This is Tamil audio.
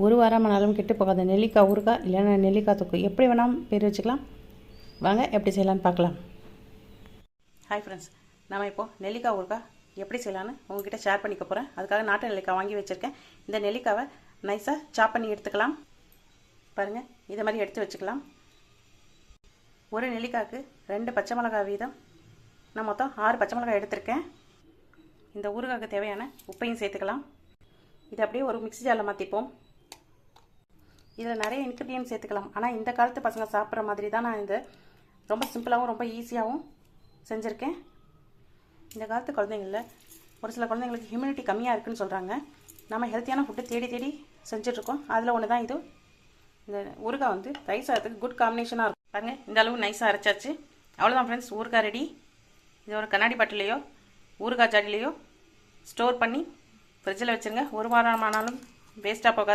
ஒரு வாரம் ஆனாலும் கெட்டு போகாத நெல்லிக்காய் ஊறுகாய் இல்லைன்னா நெல்லிக்காய் தொக்கு எப்படி வேணாலும் பேர் வச்சுக்கலாம். வாங்க எப்படி செய்யலான்னு பார்க்கலாம். ஹாய் ஃப்ரெண்ட்ஸ், நம்ம இப்போது நெல்லிக்காய் ஊறுகாய் எப்படி செய்யலான்னு உங்ககிட்ட ஷேர் பண்ணிக்க போகிறேன். அதுக்காக நாட்டு நெல்லிக்காய் வாங்கி வச்சுருக்கேன். இந்த நெல்லிக்காவை நைஸாக சாப் பண்ணி எடுத்துக்கலாம். பாருங்கள், இதை மாதிரி எடுத்து வச்சுக்கலாம். ஒரு நெல்லிக்காய்க்கு 2 பச்சை மிளகாய் வீதம் நான் மொத்தம் 6 பச்சை மிளகாய் எடுத்திருக்கேன். இந்த ஊறுகாய்க்கு தேவையான உப்பையும் சேர்த்துக்கலாம். இதை அப்படியே ஒரு மிக்ஸி ஜாரில் மாற்றிப்போம். இதில் நிறைய இன்க்ரீடியன்ட் சேர்த்துக்கலாம். ஆனால் இந்த காலத்து பசங்க சாப்பிட்ற மாதிரி தான் நான் இந்த ரொம்ப சிம்பிளாகவும் ரொம்ப ஈஸியாகவும் செஞ்சுருக்கேன். இந்த காலத்து குழந்தைங்களில் ஒரு சில குழந்தைங்களுக்கு ஹியூமினிட்டி கம்மியாக இருக்குதுன்னு சொல்கிறாங்க. நம்ம ஹெல்த்தியான ஃபுட்டு தேடி தேடி செஞ்சிட்ருக்கோம். அதில் ஒன்று தான் இது. இந்த ஊறுகாய் வந்து ரைஸ் ஆகிறதுக்கு குட் காம்பினேஷனாக இருக்கும். பாருங்கள், இந்த அளவு நைஸாக அரைச்சாச்சு. அவ்வளோதான் ஃப்ரெண்ட்ஸ், ஊறுகாய் ரெடி. இது ஒரு கண்ணாடி பாட்டிலையோ ஊறுகாய் ஜாடிலையோ ஸ்டோர் பண்ணி ஃப்ரிட்ஜில் வச்சுருங்க. ஒரு வாரம் ஆனாலும் வேஸ்ட்டாக போகாது.